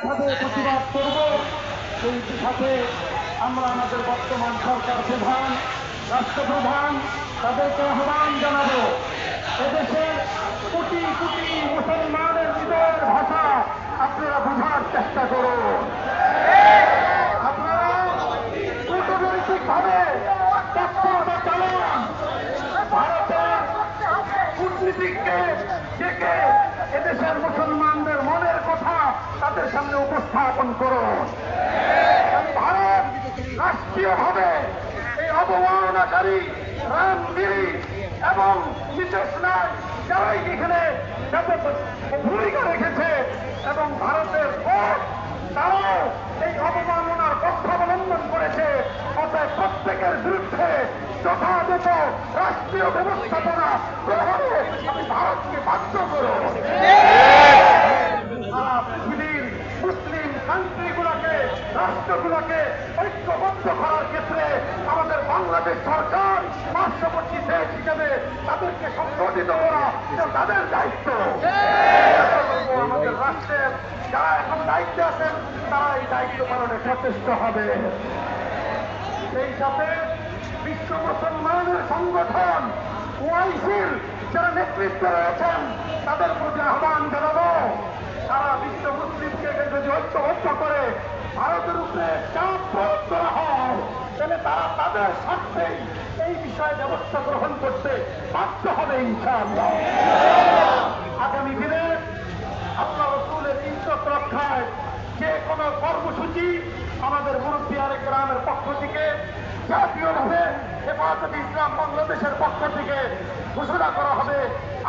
একভাবে প্রতিবাদ করব। সেই সাথে আমরা আমাদের বর্তমান সরকার প্রধান, রাষ্ট্রপ্রধান তাদেরকে আহ্বান জানাবো, এদেশের কোটি কোটি মুসলমানের হৃদয়ের ভাষা আপনারা বোঝার চেষ্টা করুন। আপনারা কূটনৈতিক ভাবে তৎপরতা চালান, ভারতের কূটনীতিককে ডেকে এদেশের মুসলমানদের মনের কথা তাদের সামনে উপস্থাপন করুন। ভারত রাষ্ট্রীয়ভাবে এই অবমাননাকারী রামগিরি এবং নীতিশ রায় যারাই এখানে ভূমিকা রেখেছে এবং ভারতের ভোট তারাও এই অবমাননার পক্ষ অবলম্বন করেছে। অতএব প্রত্যেকের বিরুদ্ধে যথাযথ রাষ্ট্রীয় ব্যবস্থাপনা গ্রহণে আমি ভারতকে বাধ্য করব। সারা পৃথিবীর মুসলিম কান্ট্রিগুলোকে, রাষ্ট্রগুলোকে ঐক্যবদ্ধ করার ক্ষেত্রে আমাদের বাংলাদেশ সরকার পার্শ্ববর্তী দেশ হিসেবে তাদেরকে সংগঠিত করা তাদের দায়িত্ব। আমাদের রাষ্ট্রের যারা এখন দায়িত্বে আছেন তারা এই দায়িত্ব পালনে সচেষ্ট হবে। সেই সাথে বিশ্ব মুসলমানের সংগঠন ওআইসির যারা নেতৃত্বে রয়েছেন তাদের প্রতি আহ্বান জানাবো, সারা বিশ্ব মুসলিমকে যদি ঐক্যবদ্ধ করে ভারতের উপরে চাপ প্রয়োগ করা হয় তাহলে তারা তাদের স্বার্থেই এই বিষয়ে ব্যবস্থা গ্রহণ করতে বাধ্য হবে ইনশাআল্লাহ। আগামী দিনে আল্লাহ রাসূলের ইজ্জত রক্ষায় যে কোনো কর্মসূচি আমাদের মুরব্বিয়ানে কেরামের পক্ষ থেকে, জাতীয়ভাবে হেফাজতে ইসলাম বাংলাদেশের পক্ষ থেকে ঘোষণা করা হবে।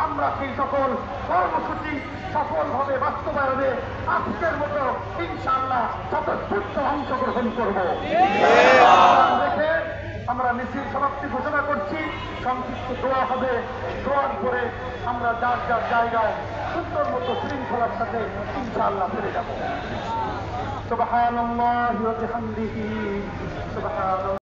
আমরা সেই সকল কর্মসূচি সফলভাবে বাস্তবায়নে আজকের মতো ইনশাআল্লাহ স্বতঃস্ফূর্ত অংশগ্রহণ করব। দেখে আমরা মিছিল সমাপ্তি ঘোষণা করছি। সংক্ষিপ্ত দোয়া হবে, দোয়ার পরে আমরা যার যার জায়গায় সুন্দর মতো শৃঙ্খলার সাথে ইনশাআল্লাহ ফিরে যাব। সুবহানাল্লাহি ওয়া বিহামদিহি সুবহানাল্লাহ।